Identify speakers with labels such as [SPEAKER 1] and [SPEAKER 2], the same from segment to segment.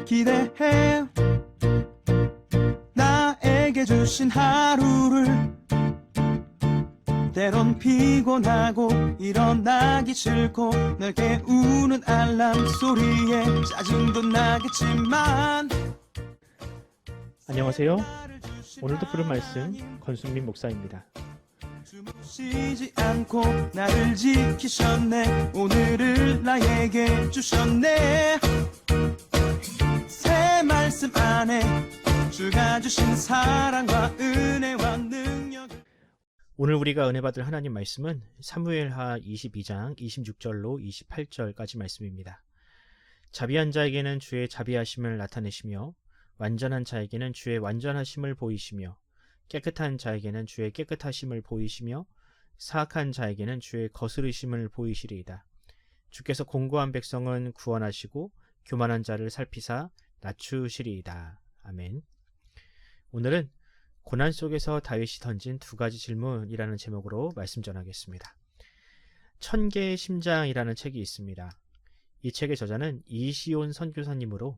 [SPEAKER 1] 기대해 나에게 주신 하루를 때론 피곤하고 일어나기 싫고 널 깨우는 알람 소리에 짜증도 나겠지만
[SPEAKER 2] 안녕하세요. 오늘도 부른 말씀 권순민 목사입니다.
[SPEAKER 1] 쉬지 않고 나를 지키셨네. 오늘을 나에게 주셨네. 새 말씀 안에 주가 주신 사랑과 은혜와 능력.
[SPEAKER 2] 오늘 우리가 은혜 받을 하나님 말씀은 사무엘하 22장 26절로 28절까지 말씀입니다. 자비한 자에게는 주의 자비하심을 나타내시며 완전한 자에게는 주의 완전하심을 보이시며 깨끗한 자에게는 주의 깨끗하심을 보이시며 사악한 자에게는 주의 거스르심을 보이시리이다. 주께서 공고한 백성은 구원하시고 교만한 자를 살피사 낮추시리이다. 아멘. 오늘은 고난 속에서 다윗이 던진 두 가지 질문이라는 제목으로 말씀 전하겠습니다. 천개의 심장이라는 책이 있습니다. 이 책의 저자는 이시온 선교사님으로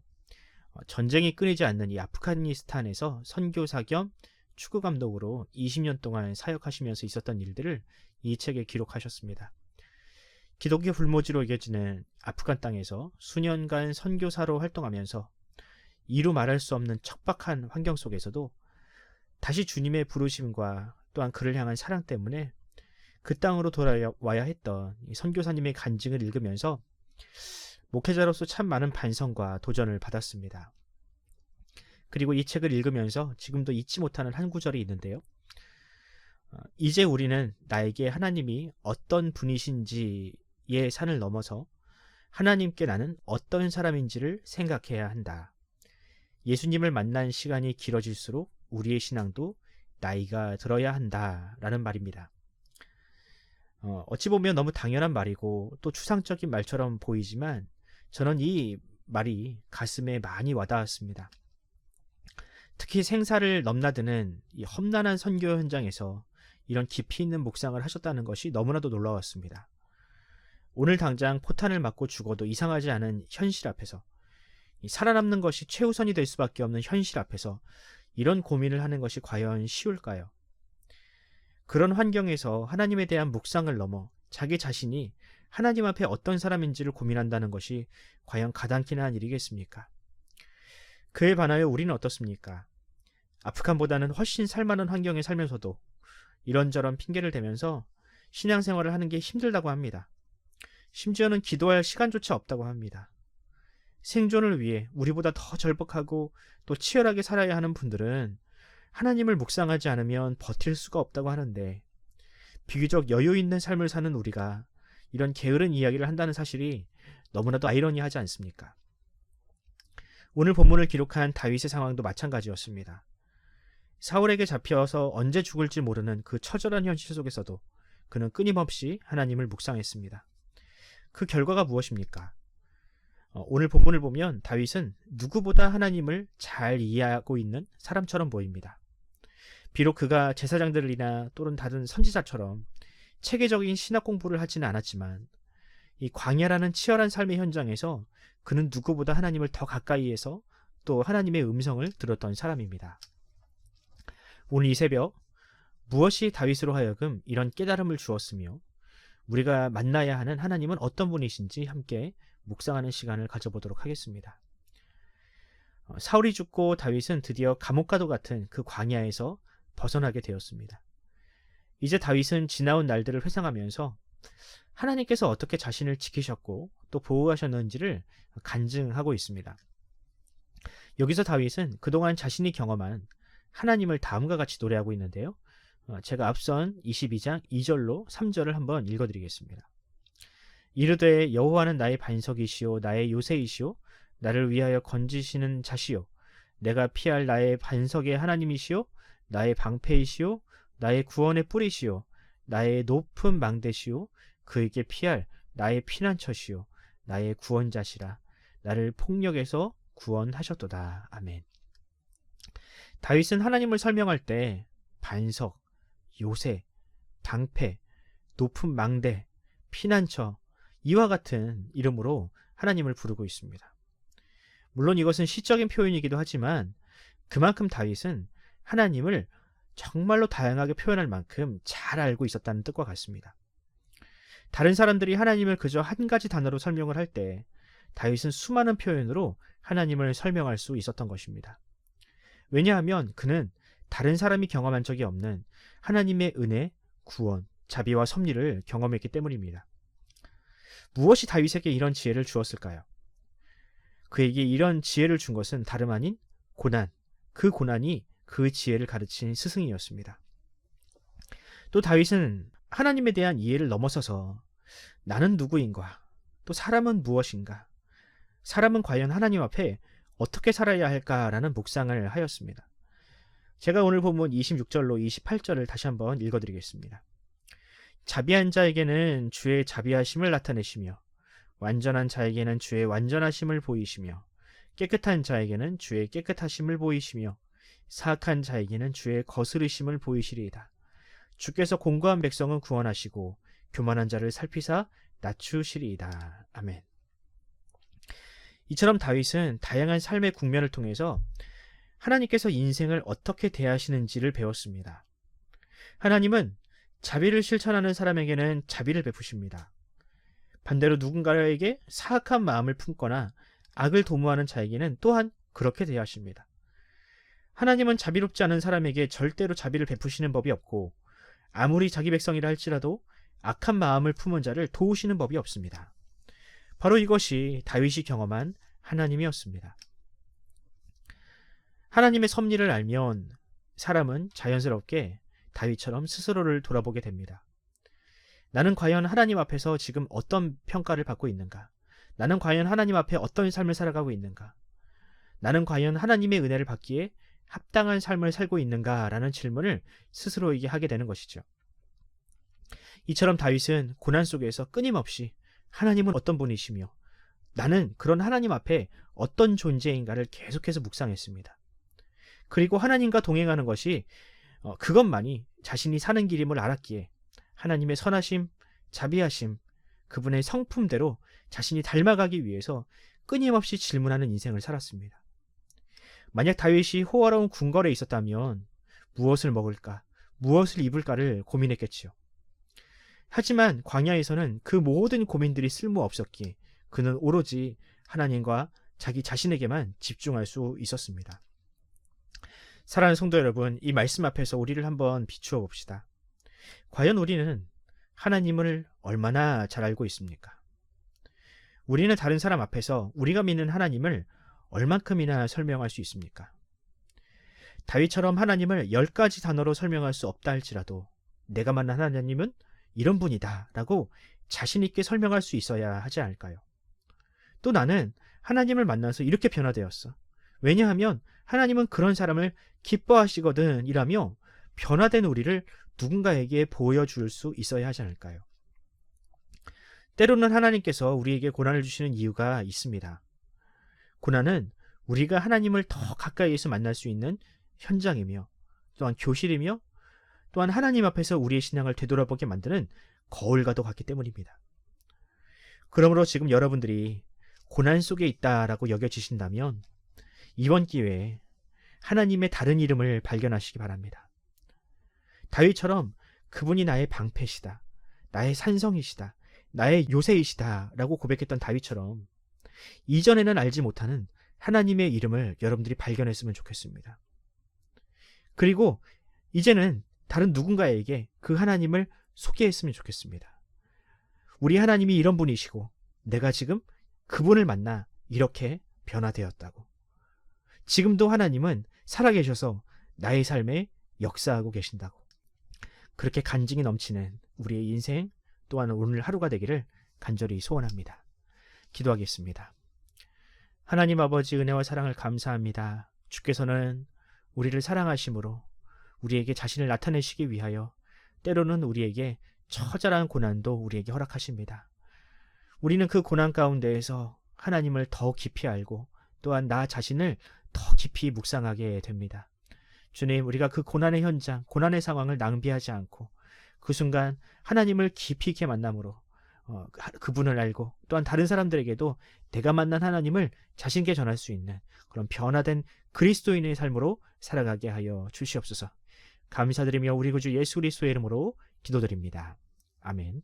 [SPEAKER 2] 전쟁이 끊이지 않는 이 아프가니스탄에서 선교사 겸 축구 감독으로 20년 동안 사역하시면서 있었던 일들을 이 책에 기록하셨습니다. 기독교 불모지로 여겨지는 아프간 땅에서 수년간 선교사로 활동하면서 이루 말할 수 없는 척박한 환경 속에서도 다시 주님의 부르심과 또한 그를 향한 사랑 때문에 그 땅으로 돌아와야 했던 이 선교사님의 간증을 읽으면서 목회자로서 참 많은 반성과 도전을 받았습니다. 그리고 이 책을 읽으면서 지금도 잊지 못하는 한 구절이 있는데요. 이제 우리는 나에게 하나님이 어떤 분이신지의 산을 넘어서 하나님께 나는 어떤 사람인지를 생각해야 한다. 예수님을 만난 시간이 길어질수록 우리의 신앙도 나이가 들어야 한다 라는 말입니다. 어찌 보면 너무 당연한 말이고 또 추상적인 말처럼 보이지만 저는 이 말이 가슴에 많이 와닿았습니다. 특히 생사를 넘나드는 이 험난한 선교 현장에서 이런 깊이 있는 묵상을 하셨다는 것이 너무나도 놀라웠습니다. 오늘 당장 포탄을 맞고 죽어도 이상하지 않은 현실 앞에서 살아남는 것이 최우선이 될 수밖에 없는 현실 앞에서 이런 고민을 하는 것이 과연 쉬울까요? 그런 환경에서 하나님에 대한 묵상을 넘어 자기 자신이 하나님 앞에 어떤 사람인지를 고민한다는 것이 과연 가당키나 한 일이겠습니까? 그에 반하여 우리는 어떻습니까? 아프간보다는 훨씬 살만한 환경에 살면서도 이런저런 핑계를 대면서 신앙생활을 하는 게 힘들다고 합니다. 심지어는 기도할 시간조차 없다고 합니다. 생존을 위해 우리보다 더 절박하고 또 치열하게 살아야 하는 분들은 하나님을 묵상하지 않으면 버틸 수가 없다고 하는데 비교적 여유 있는 삶을 사는 우리가 이런 게으른 이야기를 한다는 사실이 너무나도 아이러니하지 않습니까? 오늘 본문을 기록한 다윗의 상황도 마찬가지였습니다. 사울에게 잡혀서 언제 죽을지 모르는 그 처절한 현실 속에서도 그는 끊임없이 하나님을 묵상했습니다. 그 결과가 무엇입니까? 오늘 본문을 보면 다윗은 누구보다 하나님을 잘 이해하고 있는 사람처럼 보입니다. 비록 그가 제사장들이나 또는 다른 선지자처럼 체계적인 신학 공부를 하지는 않았지만 이 광야라는 치열한 삶의 현장에서 그는 누구보다 하나님을 더 가까이에서 또 하나님의 음성을 들었던 사람입니다. 오늘 이 새벽 무엇이 다윗으로 하여금 이런 깨달음을 주었으며 우리가 만나야 하는 하나님은 어떤 분이신지 함께 묵상하는 시간을 가져보도록 하겠습니다. 사울이 죽고 다윗은 드디어 감옥과도 같은 그 광야에서 벗어나게 되었습니다. 이제 다윗은 지나온 날들을 회상하면서 하나님께서 어떻게 자신을 지키셨고 또 보호하셨는지를 간증하고 있습니다. 여기서 다윗은 그동안 자신이 경험한 하나님을 다음과 같이 노래하고 있는데요. 제가 앞선 22장 2절로 3절을 한번 읽어드리겠습니다. 이르되 여호와는 나의 반석이시오 나의 요새이시오 나를 위하여 건지시는 자시오 내가 피할 나의 반석의 하나님이시오 나의 방패이시오 나의 구원의 뿌리시오 나의 높은 망대시오 그에게 피할 나의 피난처시오 나의 구원자시라 나를 폭력에서 구원하셨도다. 아멘. 다윗은 하나님을 설명할 때 반석, 요새, 방패, 높은 망대, 피난처 이와 같은 이름으로 하나님을 부르고 있습니다. 물론 이것은 시적인 표현이기도 하지만 그만큼 다윗은 하나님을 정말로 다양하게 표현할 만큼 잘 알고 있었다는 뜻과 같습니다. 다른 사람들이 하나님을 그저 한 가지 단어로 설명을 할 때 다윗은 수많은 표현으로 하나님을 설명할 수 있었던 것입니다. 왜냐하면 그는 다른 사람이 경험한 적이 없는 하나님의 은혜, 구원, 자비와 섭리를 경험했기 때문입니다. 무엇이 다윗에게 이런 지혜를 주었을까요? 그에게 이런 지혜를 준 것은 다름 아닌 고난, 그 고난이 그 지혜를 가르친 스승이었습니다. 또 다윗은 하나님에 대한 이해를 넘어서서 나는 누구인가, 또 사람은 무엇인가, 사람은 과연 하나님 앞에 어떻게 살아야 할까라는 묵상을 하였습니다. 제가 오늘 본문 26절로 28절을 다시 한번 읽어드리겠습니다. 자비한 자에게는 주의 자비하심을 나타내시며 완전한 자에게는 주의 완전하심을 보이시며 깨끗한 자에게는 주의 깨끗하심을 보이시며 사악한 자에게는 주의 거스르심을 보이시리이다. 주께서 공고한 백성은 구원하시고 교만한 자를 살피사 낮추시리이다. 아멘. 이처럼 다윗은 다양한 삶의 국면을 통해서 하나님께서 인생을 어떻게 대하시는지를 배웠습니다. 하나님은 자비를 실천하는 사람에게는 자비를 베푸십니다. 반대로 누군가에게 사악한 마음을 품거나 악을 도모하는 자에게는 또한 그렇게 대하십니다. 하나님은 자비롭지 않은 사람에게 절대로 자비를 베푸시는 법이 없고 아무리 자기 백성이라 할지라도 악한 마음을 품은 자를 도우시는 법이 없습니다. 바로 이것이 다윗이 경험한 하나님이었습니다. 하나님의 섭리를 알면 사람은 자연스럽게 다윗처럼 스스로를 돌아보게 됩니다. 나는 과연 하나님 앞에서 지금 어떤 평가를 받고 있는가? 나는 과연 하나님 앞에 어떤 삶을 살아가고 있는가? 나는 과연 하나님의 은혜를 받기에 합당한 삶을 살고 있는가? 라는 질문을 스스로에게 하게 되는 것이죠. 이처럼 다윗은 고난 속에서 끊임없이 하나님은 어떤 분이시며 나는 그런 하나님 앞에 어떤 존재인가를 계속해서 묵상했습니다. 그리고 하나님과 동행하는 것이 그것만이 자신이 사는 길임을 알았기에 하나님의 선하심, 자비하심, 그분의 성품대로 자신이 닮아가기 위해서 끊임없이 질문하는 인생을 살았습니다. 만약 다윗이 호화로운 궁궐에 있었다면 무엇을 먹을까, 무엇을 입을까를 고민했겠지요. 하지만 광야에서는 그 모든 고민들이 쓸모없었기에 그는 오로지 하나님과 자기 자신에게만 집중할 수 있었습니다. 사랑하는 성도 여러분, 이 말씀 앞에서 우리를 한번 비추어 봅시다. 과연 우리는 하나님을 얼마나 잘 알고 있습니까? 우리는 다른 사람 앞에서 우리가 믿는 하나님을 얼만큼이나 설명할 수 있습니까? 다윗처럼 하나님을 10가지 단어로 설명할 수 없다 할지라도 내가 만난 하나님은 이런 분이다 라고 자신 있게 설명할 수 있어야 하지 않을까요? 또 나는 하나님을 만나서 이렇게 변화되었어. 왜냐하면 하나님은 그런 사람을 기뻐하시거든 이라며 변화된 우리를 누군가에게 보여줄 수 있어야 하지 않을까요? 때로는 하나님께서 우리에게 고난을 주시는 이유가 있습니다. 고난은 우리가 하나님을 더 가까이에서 만날 수 있는 현장이며 또한 교실이며 또한 하나님 앞에서 우리의 신앙을 되돌아보게 만드는 거울과도 같기 때문입니다. 그러므로 지금 여러분들이 고난 속에 있다라고 여겨지신다면 이번 기회에 하나님의 다른 이름을 발견하시기 바랍니다. 다윗처럼 그분이 나의 방패시다, 나의 산성이시다, 나의 요새이시다 라고 고백했던 다윗처럼 이전에는 알지 못하는 하나님의 이름을 여러분들이 발견했으면 좋겠습니다. 그리고 이제는 다른 누군가에게 그 하나님을 소개했으면 좋겠습니다. 우리 하나님이 이런 분이시고 내가 지금 그분을 만나 이렇게 변화되었다고. 지금도 하나님은 살아계셔서 나의 삶에 역사하고 계신다고. 그렇게 간증이 넘치는 우리의 인생 또한 오늘 하루가 되기를 간절히 소원합니다. 기도하겠습니다. 하나님 아버지 은혜와 사랑을 감사합니다. 주께서는 우리를 사랑하심으로 우리에게 자신을 나타내시기 위하여 때로는 우리에게 처절한 고난도 우리에게 허락하십니다. 우리는 그 고난 가운데에서 하나님을 더 깊이 알고 또한 나 자신을 더 깊이 묵상하게 됩니다. 주님, 우리가 그 고난의 현장, 고난의 상황을 낭비하지 않고 그 순간 하나님을 깊이 있게 만남으로 그분을 알고 또한 다른 사람들에게도 내가 만난 하나님을 자신께 전할 수 있는 그런 변화된 그리스도인의 삶으로 살아가게 하여 주시옵소서. 감사드리며 우리 구주 예수 그리스도의 이름으로 기도드립니다. 아멘.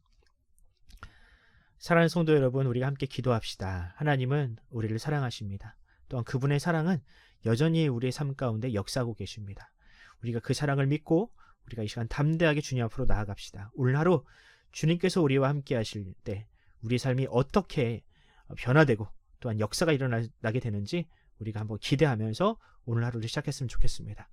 [SPEAKER 2] 사랑하는 성도 여러분, 우리가 함께 기도합시다. 하나님은 우리를 사랑하십니다. 또한 그분의 사랑은 여전히 우리의 삶 가운데 역사하고 계십니다. 우리가 그 사랑을 믿고 우리가 이 시간 담대하게 주님 앞으로 나아갑시다. 오늘 하루 주님께서 우리와 함께 하실 때 우리 삶이 어떻게 변화되고 또한 역사가 일어나게 되는지 우리가 한번 기대하면서 오늘 하루를 시작했으면 좋겠습니다.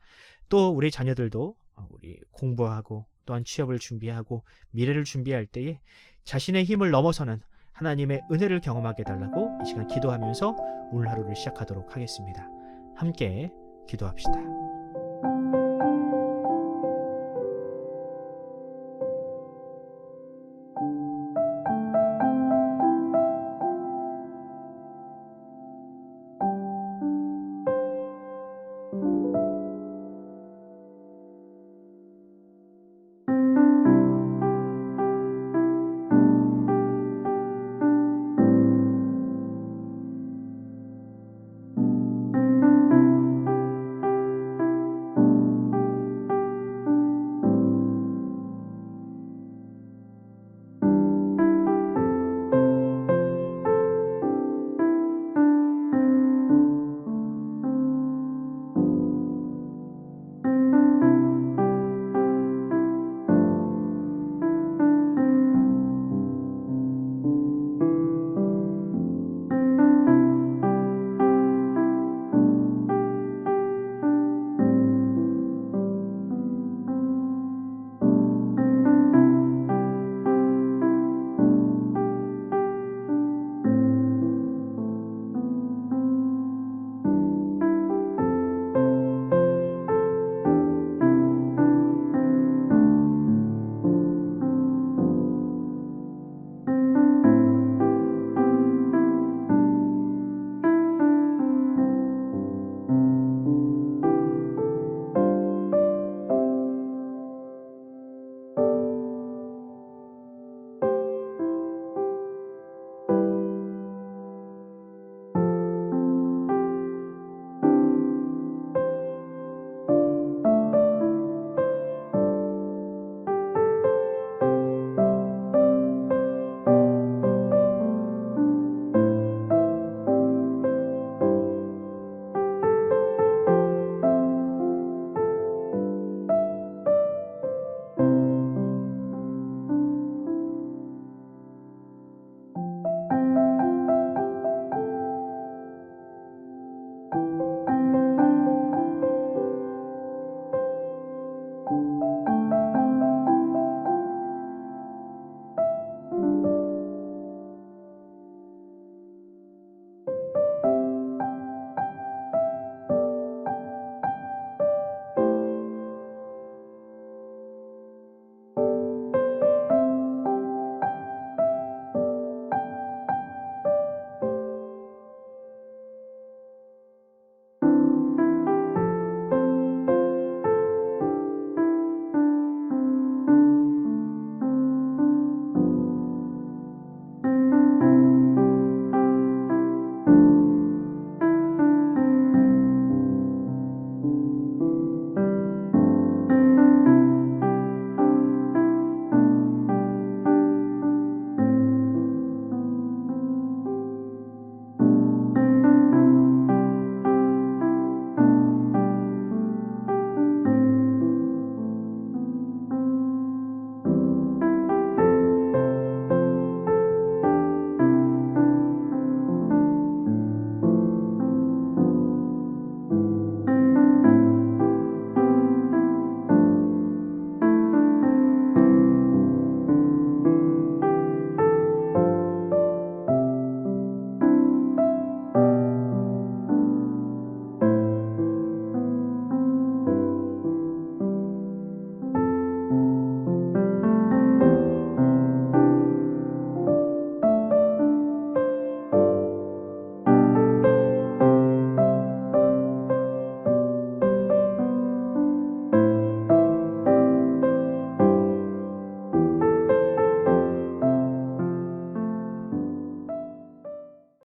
[SPEAKER 2] 또 우리 자녀들도 우리 공부하고 또한 취업을 준비하고 미래를 준비할 때에 자신의 힘을 넘어서는 하나님의 은혜를 경험하게 해달라고 이 시간 기도하면서 오늘 하루를 시작하도록 하겠습니다. 함께 기도합시다.